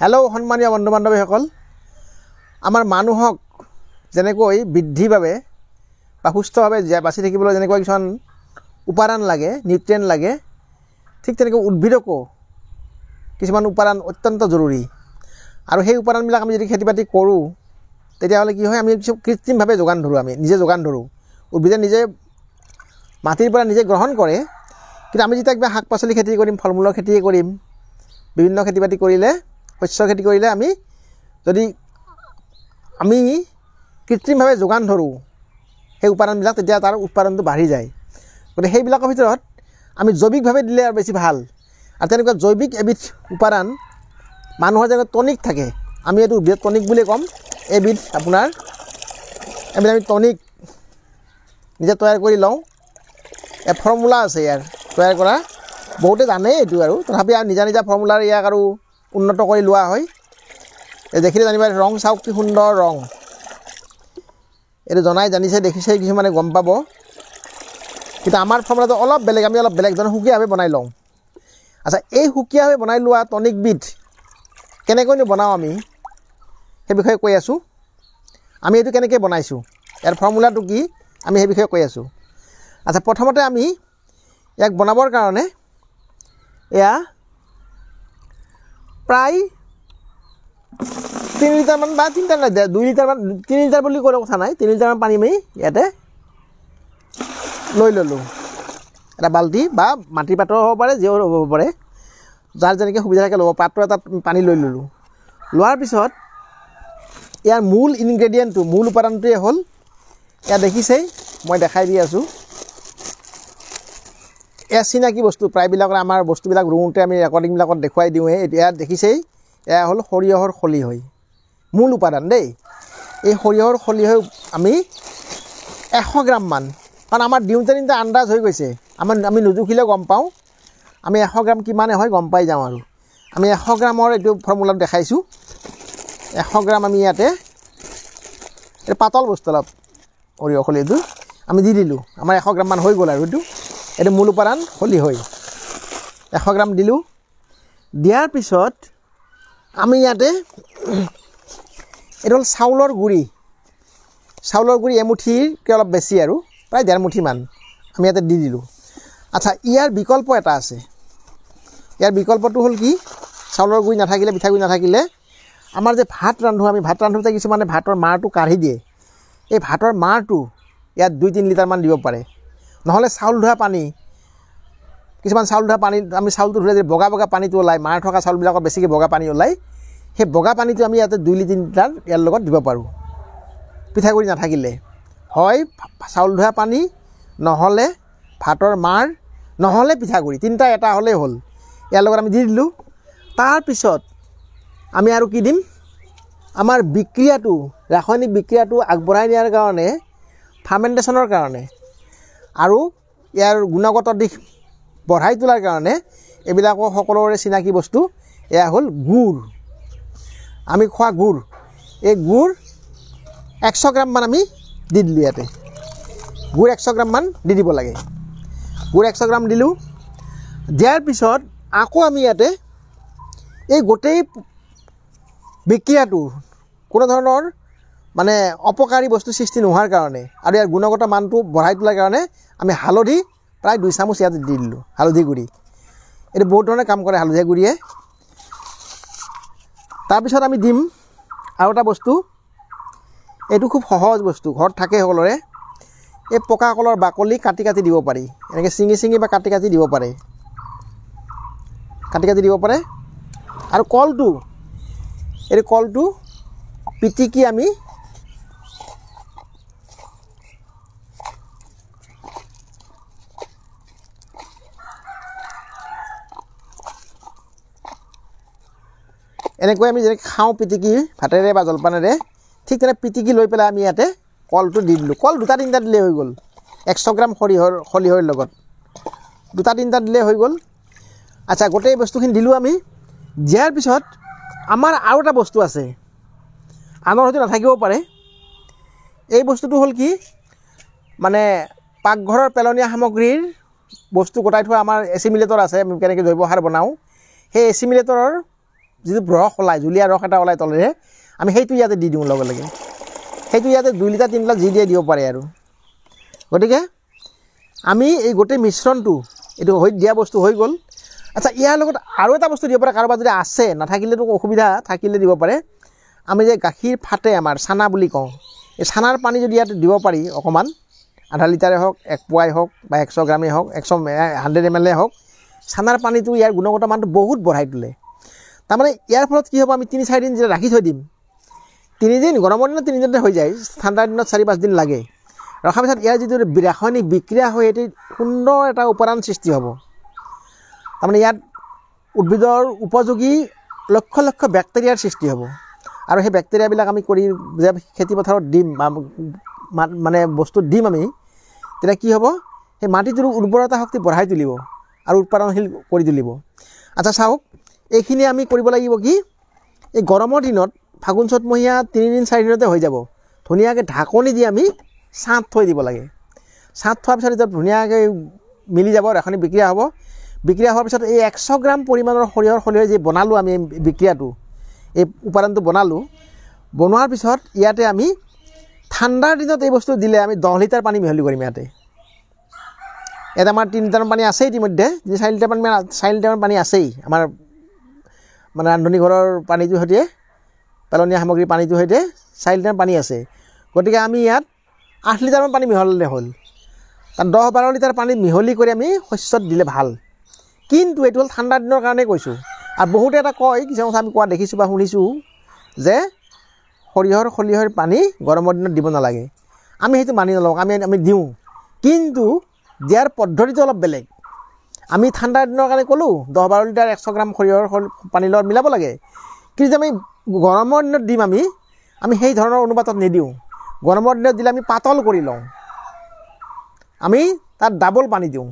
Hello' সন্মানীয় বন্ধু বান্ধৱীসকল, আমাৰ মানুহক যেনেকৈ বৃদ্ধিৰ বাবে বা সুস্থভাৱে বাচি থাকিবলৈ যেনেকৈ কিছুমান উপাদান লাগে, নিউট্ৰিয়েণ্ট লাগে, ঠিক তেনেকৈ উদ্ভিদকো কিছুমান উপাদান অত্যন্ত জৰুৰী। আৰু সেই উপাদানবিলাক আমি যদি খেতি বাতি কৰোঁ তেতিয়াহ'লে কি হয়, আমি কিছু কৃত্ৰিমভাৱে যোগান ধৰোঁ, আমি নিজে যোগান ধৰোঁ। উদ্ভিদে নিজে মাটিৰ পৰা নিজে গ্ৰহণ কৰে, কিন্তু আমি যেতিয়া কিবা শাক পাচলি খেতি কৰিম, ফল মূলৰ খেতি কৰিম, বিভিন্ন খেতি বাতি কৰিলে, শস্য খেতি কৰিলে আমি যদি কৃত্ৰিমভাৱে যোগান ধৰোঁ সেই উপাদানবিলাক, তেতিয়া তাৰ উৎপাদনটো বাঢ়ি যায়। গতিকে সেইবিলাকৰ ভিতৰত আমি জৈৱিকভাৱে দিলে আৰু বেছি ভাল। আৰু তেনেকুৱা জৈৱিক এবিধ উপাদান মানুহৰ যেনে টনিক থাকে, আমি এইটো উদ্ভিদ টনিক বুলি ক'ম। এবিধ আমি টনিক নিজে তৈয়াৰ কৰি লওঁ। ফৰ্মুলা আছে ইয়াৰ তৈয়াৰ কৰা, বহুতে জানেই এইটো, আৰু তথাপি নিজা নিজা ফৰ্মুলাৰ ইয়াক আৰু উন্নত কৰি লোৱা হয়। দেখিলে জানিবা, ৰং চাওক কি সুন্দৰ ৰং, এইটো জানিছে দেখিছে কিছুমানে গম পাব। কিন্তু আমাৰ ফৰ্মুলাটো অলপ বেলেগ, আমি অলপ বেলেগ ধৰণে সুকীয়াভাৱে বনাই লওঁ। আচ্ছা, এই সুকীয়াভাৱে বনাই লোৱা টনিকবিধ কেনেকৈনো বনাওঁ আমি সেই বিষয়ে কৈ আছোঁ। আমি এইটো কেনেকৈ বনাইছোঁ, ইয়াৰ ফৰ্মুলাটো কি, আমি সেই বিষয়ে কৈ আছোঁ। আচ্ছা, প্ৰথমতে আমি ইয়াক বনাবৰ কাৰণে এয়া প্ৰায় 3 লিটাৰমান বা 2 লিটাৰমান, 3 লিটাৰ বুলি ক'লে কথা নাই, 3 লিটাৰমান পানী আমি ইয়াতে লৈ ল'লোঁ। এটা বাল্টি বা মাটিৰ পাত্ৰ হ'ব পাৰে, যিও হ'ব পাৰে, যাৰ যেনেকৈ সুবিধা থাকে ল'ব। পাত্ৰ এটাত পানী লৈ ল'লোঁ। লোৱাৰ পিছত ইয়াৰ মূল ইনগ্ৰেডিয়েণ্টটো, মূল উপাদানটোৱে হ'ল, এয়া দেখিছেই, মই দেখাই দি আছোঁ। এয়া চিনাকি বস্তু, প্ৰায়বিলাকৰ আমাৰ বস্তুবিলাক ৰুওঁতে আমি ৰেকৰ্ডিংবিলাকত দেখুৱাই দিওঁহে। এতিয়া ইয়াত দেখিছেই, এয়া হ'ল সৰিয়হৰ খলিহৈ, মূল উপাদান দেই। এই সৰিয়হৰ খলিহৈ আমি 100 গ্ৰামমান, কাৰণ আমাৰ দিওঁতে আন্দাজ হৈ গৈছে, আমি নুজুখিলেও গম পাওঁ, আমি 100 গ্ৰাম কিমানে হয় গম পাই যাওঁ। আৰু আমি 100 গ্ৰামৰ এইটো ফৰ্মুলাত দেখাইছোঁ। 100 গ্ৰাম আমি ইয়াতে, এইটো পাতল বস্তু অলপ, সৰিয়হ খলিহৈটো আমি দি দিলোঁ। আমাৰ 100 গ্ৰামমান হৈ গ'ল। আৰু এইটো মূল উপাদান খলিহৈ 100 গ্ৰাম দিলোঁ। দিয়াৰ পিছত আমি ইয়াতে, এইটো হ'ল চাউলৰ গুড়ি এমুঠিকৈ অলপ বেছি, আৰু প্ৰায় 1.5 মুঠিমান আমি ইয়াতে দি দিলোঁ। আচ্ছা, ইয়াৰ বিকল্প এটা আছে। ইয়াৰ বিকল্পটো হ'ল কি, চাউলৰ গুড়ি নাথাকিলে, পিঠাগুড়ি নাথাকিলে, আমাৰ যে ভাত ৰান্ধোঁ, আমি ভাত ৰান্ধোঁতে কিছুমানে ভাতৰ মাৰটো কাঢ়ি দিয়ে। এই ভাতৰ মাৰটো ইয়াত 2-3 লিটাৰমান দিব পাৰে। নহ'লে চাউল ধোৱা পানী, কিছুমান চাউল ধোৱা পানীত আমি চাউলটো ধুলে যে বগা বগা পানীটো ওলায়, মাৰ থকা চাউলবিলাকত বেছিকৈ বগা পানী ওলায়, সেই বগা পানীটো আমি ইয়াতে 2-3 লিটাৰ ইয়াৰ লগত দিব পাৰোঁ। পিঠাগুড়ি নাথাকিলে হয় চাউল ধোৱা পানী, নহ'লে ভাতৰ মাৰ, নহ'লে পিঠাগুড়ি, তিনিটা এটা হ'লেই হ'ল। ইয়াৰ লগত আমি দি দিলোঁ। তাৰপিছত আমি আৰু কি দিম, আমাৰ বিক্ৰিয়াটো, ৰাসায়নিক বিক্ৰিয়াটো আগবঢ়াই নিয়াৰ কাৰণে, ফাৰ্মেণ্টেশ্যনৰ কাৰণে আৰু ইয়াৰ গুণগত দিশ বঢ়াই তোলাৰ কাৰণে, এইবিলাকো সকলোৰে চিনাকি বস্তু, এয়া হ'ল গুড়, আমি খোৱা গুড়। এই গুড় 100 গ্ৰামমান আমি দি দিলোঁ ইয়াতে। গুড় 100 গ্ৰামমান দি দিব লাগে। গুড় 100 গ্ৰাম দিলোঁ। দিয়াৰ পিছত আকৌ আমি ইয়াতে এই গোটেই বিক্ৰিয়াটো কোনো ধৰণৰ মানে অপকাৰী বস্তু সৃষ্টি নোহোৱাৰ কাৰণে আৰু ইয়াৰ গুণগত মানটো বঢ়াই তোলাৰ কাৰণে আমি হালধি প্ৰায় 2 চামুচ ইয়াতে দি দিলোঁ, হালধি গুড়ি। এইটো বহুত ধৰণে কাম কৰে হালধীয়া গুড়িয়ে। তাৰপিছত আমি দিম আৰু এটা বস্তু, এইটো খুব সহজ বস্তু, ঘৰত থাকে সকলোৰে। এই পকা কলৰ বাকলি কাটি কাটি দিব পাৰি, এনেকৈ ছিঙি বা কাটি কাটি দিব পাৰে, আৰু কলটো পিটিকি আমি এনেকৈ আমি যেনেকৈ খাওঁ পিটিকি ভাতেৰে বা জলপানেৰে, ঠিক তেনে পিটিকি লৈ পেলাই আমি ইয়াতে কলটো দি দিলোঁ। কল 2-3টা দিলেই হৈ গ'ল। 100 গ্ৰাম খলিহৈৰ লগত 2-3টা দিলেই হৈ গ'ল। আচ্ছা, গোটেই বস্তুখিনি দিলোঁ আমি। দিয়াৰ পিছত আমাৰ আৰু এটা বস্তু আছে, আনৰ হয়তো নাথাকিব পাৰে। এই বস্তুটো হ'ল কি, মানে পাকঘৰৰ পেলনীয়া সামগ্ৰীৰ বস্তু গোটাই থোৱা আমাৰ এচিমিলেটৰ আছে, আমি কেনেকৈ জৈৱ সাৰ বনাওঁ, সেই এচিমিলেটৰৰ যিটো ৰস ওলায় জুলীয়া ৰস এটা ওলায় তলেৰে আমি সেইটো ইয়াতে দি দিওঁ লগে লগে সেইটো ইয়াতে 2 লিটাৰ 3 লিটাৰ যি দিয়ে দিব পাৰে আৰু গতিকে আমি এই গোটেই মিশ্ৰণটো এইটো হৈ দিয়া বস্তু হৈ গ'ল আচ্ছা ইয়াৰ লগত আৰু এটা বস্তু দিব পাৰে কাৰোবাৰ যদি আছে নাথাকিলেতো অসুবিধা থাকিলে দিব পাৰে আমি যে গাখীৰ ফাটে আমাৰ চানা বুলি কওঁ এই চানাৰ পানী যদি ইয়াত দিব পাৰি অকণমান আধা লিটাৰে হওক 1 পোৱাই হওক বা 100 গ্ৰামেই হওক 100 ml হওক চানাৰ পানীটো ইয়াৰ গুণগত মানটো বহুত বঢ়াই তোলে তাৰমানে ইয়াৰ ফলত কি হ'ব আমি 3-4 দিন যেতিয়া ৰাখি থৈ দিম 3 দিন গৰমৰ দিনত 3 দিনতে হৈ যায় ঠাণ্ডাৰ দিনত 4-5 দিন লাগে ৰখাৰ পিছত ইয়াৰ যিটো ৰাসায়নিক বিক্ৰিয়া হয় এটি সুন্দৰ এটা উপাদান সৃষ্টি হ'ব তাৰমানে ইয়াত উদ্ভিদৰ উপযোগী লক্ষ লক্ষ বেক্টেৰিয়াৰ সৃষ্টি হ'ব আৰু সেই বেক্টেৰিয়াবিলাক আমি কৰি যে খেতি পথাৰত দিম মানে বস্তু দিম আমি তেতিয়া কি হ'ব সেই মাটিটোৰ উৰ্বৰতা শক্তি বঢ়াই তুলিব আৰু উৎপাদনশীল কৰি তুলিব আচ্ছা চাওক এইখিনি আমি কৰিব লাগিব কি এই গৰমৰ দিনত ফাগুন চ'তমহীয়া 3 দিন 4 দিনতে হৈ যাব ধুনীয়াকৈ ঢাকনি দি আমি ছাঁত থৈ দিব লাগে ছাঁত থোৱাৰ পিছত যেতিয়া ধুনীয়াকৈ মিলি যাব ৰাসায়নিক বিক্ৰিয়া হ'ব বিক্ৰিয়া হোৱাৰ পিছত এই 100 গ্ৰাম পৰিমাণৰ সৰিয়হৰ খলিহৈ যে বনালোঁ আমি বিক্ৰিয়াটো এই উপাদানটো বনোৱাৰ পিছত ইয়াতে আমি ঠাণ্ডাৰ দিনত এই বস্তু দিলে আমি 10 লিটাৰ পানী মিহলি কৰিম ইয়াতে আমাৰ 3 লিটাৰ পানী আছেই ইতিমধ্যে 4 লিটাৰ পানী আছেই আমাৰ মানে ৰান্ধনি ঘৰৰ পানীটোৰ সৈতে পেলনীয়া সামগ্ৰীৰ পানীটোৰ সৈতে 4 লিটাৰ পানী আছে গতিকে আমি ইয়াত 8 লিটাৰমান পানী মিহলালে হ'ল তাত 10-12 লিটাৰ পানী মিহলি কৰি আমি শস্যত দিলে ভাল কিন্তু এইটো হ'ল ঠাণ্ডা দিনৰ কাৰণে কৈছোঁ আৰু বহুতে এটা কয় কিছুমান কথা আমি কোৱা দেখিছোঁ বা শুনিছোঁ যে সৰিয়হৰ খলিহৈৰ পানী গৰমৰ দিনত দিব নালাগে আমি সেইটো মানি নলওঁ আমি দিওঁ কিন্তু দিয়াৰ পদ্ধতিটো অলপ বেলেগ আমি ঠাণ্ডা দিনৰ কাৰণে ক'লোঁ 10-12 লিটাৰ 100 গ্ৰাম সৰিয়হৰ পানীৰ লগত মিলাব লাগে কিন্তু আমি গৰমৰ দিনত দিম আমি সেই ধৰণৰ অনুপাতত নিদিওঁ গৰমৰ দিনত দিলে আমি পাতল কৰি লওঁ আমি তাত ডাবল পানী দিওঁ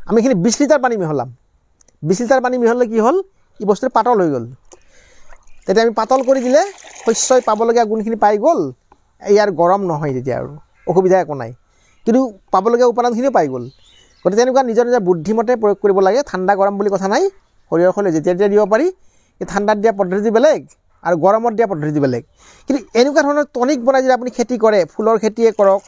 আমি এইখিনি 20 লিটাৰ পানী মিহলাম 20 লিটাৰ পানী মিহলালে কি হ'ল এই বস্তুটো পাতল হৈ গ'ল তেতিয়া আমি পাতল কৰি দিলে শস্যই পাবলগীয়া গুণখিনি পাই গ'ল ইয়াৰ গৰম নহয় তেতিয়া আৰু অসুবিধা একো নাই কিন্তু পাবলগীয়া উপাদানখিনিও পাই গ'ল গতিকে তেনেকুৱা নিজৰ নিজৰ বুদ্ধিমতে প্ৰয়োগ কৰিব লাগে ঠাণ্ডা গৰম বুলি কথা নাই সৰিয়হৰ খলিহৈ যেতিয়া দিব পাৰি এই ঠাণ্ডাত দিয়া পদ্ধতি বেলেগ আৰু গৰমত দিয়া পদ্ধতি বেলেগ কিন্তু এনেকুৱা ধৰণৰ টনিক বনাই যদি আপুনি খেতি কৰে ফুলৰ খেতিয়ে কৰক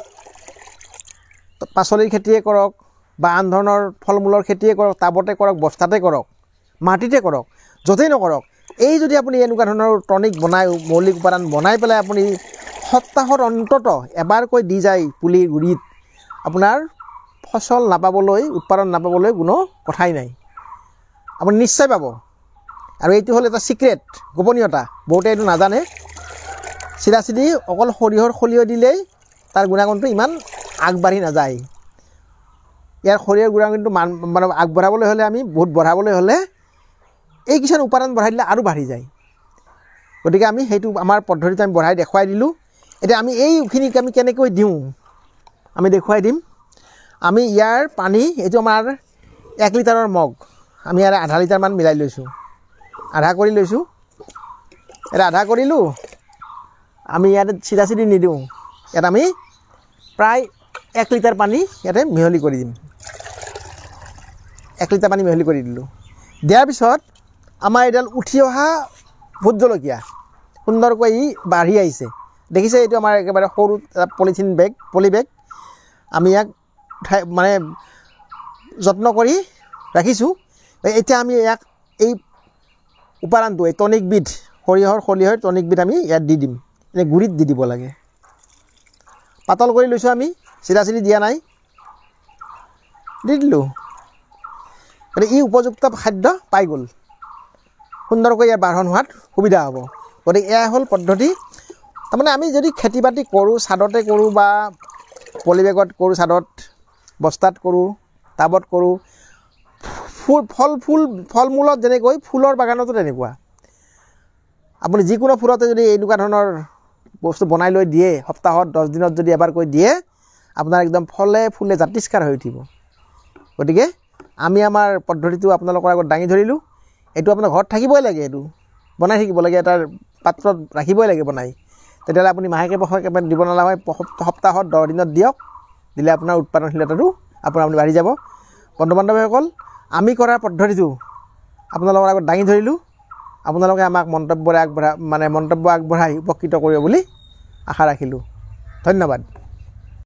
পাচলিৰ খেতিয়ে কৰক বা আন ধৰণৰ ফল মূলৰ খেতিয়ে কৰক টাবতে কৰক বস্তাতে কৰক মাটিতে কৰক য'তেই নকৰক এই যদি আপুনি এনেকুৱা ধৰণৰ টনিক বনাই মৌলিক উপাদান বনাই পেলাই আপুনি সপ্তাহত অন্তত এবাৰকৈ দি যায় পুলিৰ গুৰিত আপোনাৰ ফচল নাপাবলৈ উৎপাদন নাপাবলৈ কোনো কথাই নাই আপুনি নিশ্চয় পাব আৰু এইটো হ'ল এটা সিক্ৰেট গোপনীয়তা বহুতে এইটো নাজানে চিধা অকল সৰিয়হৰ খলিহৈ দিলেই তাৰ গুণাগুণটো ইমান আগবাঢ়ি নাযায় ইয়াৰ সৰিয়হৰ গুণাগুণটো মানে আগবঢ়াবলৈ হ'লে আমি বহুত বঢ়াবলৈ হ'লে এই কিছুমান উপাদান বঢ়াই দিলে আৰু বাঢ়ি যায় গতিকে আমি সেইটো আমাৰ পদ্ধতিটো আমি বঢ়াই দেখুৱাই দিলোঁ এতিয়া আমি এইখিনিক আমি কেনেকৈ দিওঁ আমি দেখুৱাই দিম আমি ইয়াৰ পানী এইটো আমাৰ 1 লিটাৰৰ মগ আমি ইয়াৰ আধা লিটাৰমান মিলাই লৈছোঁ আধা কৰি লৈছোঁ এটা আধা কৰিলোঁ আমি ইয়াতে চিধা নিদিওঁ ইয়াত আমি প্ৰায় 1 লিটাৰ পানী ইয়াতে মিহলি কৰি দিম 1 লিটাৰ পানী মিহলি কৰি দিলোঁ দিয়াৰ পিছত আমাৰ এডাল উঠি অহা ভোট জলকীয়া সুন্দৰকৈ বাঢ়ি আহিছে দেখিছে এইটো আমাৰ একেবাৰে সৰু পলিথিন বেগ পলি বেগ আমি ইয়াক মানে যত্ন কৰি ৰাখিছোঁ এতিয়া আমি ইয়াক এই উপাদানটো এই টনিকবিধ সৰিয়হৰ খলিহৈৰ টনিকবিধ আমি ইয়াত দি দিম এনে গুৰিত দি দিব লাগে পাতল কৰি লৈছোঁ আমি চিধা দিয়া নাই দি দিলোঁ ই উপযুক্ত খাদ্য পাই গ'ল সুন্দৰকৈ ইয়াৰ বাঢ়ন হোৱাত সুবিধা হ'ব গতিকে এয়া হ'ল পদ্ধতি তাৰমানে আমি যদি খেতি বাতি কৰোঁ ছাদতে কৰোঁ বা পলিবেগত কৰোঁ ছাদত বস্তাত কৰোঁ টাবত কৰোঁ ফল মূলত যেনেকৈ ফুলৰ বাগানতো তেনেকুৱা আপুনি যিকোনো ফুলতে যদি এনেকুৱা ধৰণৰ বস্তু বনাই লৈ দিয়ে সপ্তাহত 10 দিনত যদি এবাৰকৈ দিয়ে আপোনাৰ একদম ফলে ফুলে জাতিষ্কাৰ হৈ উঠিব গতিকে আমি আমাৰ পদ্ধতিটো আপোনালোকৰ আগত দাঙি ধৰিলোঁ এইটো আপোনাৰ ঘৰত থাকিবই লাগে এইটো বনাই থাকিব লাগে এটাৰ পাত্ৰত ৰাখিবই লাগে বনাই তেতিয়াহ'লে আপুনি মাহেকে পষেকে দিব নালাগে হয় সপ্তাহত 10 দিনত দিয়ক দিলে আপোনাৰ উৎপাদনশীলতাটো আপুনি বাঢ়ি যাব বন্ধু বান্ধৱীসকল আমি কৰাৰ পদ্ধতিটো আপোনালোকৰ আগত দাঙি ধৰিলোঁ আপোনালোকে আমাক মন্তব্য আগবঢ়াই উপকৃত কৰিব বুলি আশা ৰাখিলোঁ। ধন্যবাদ।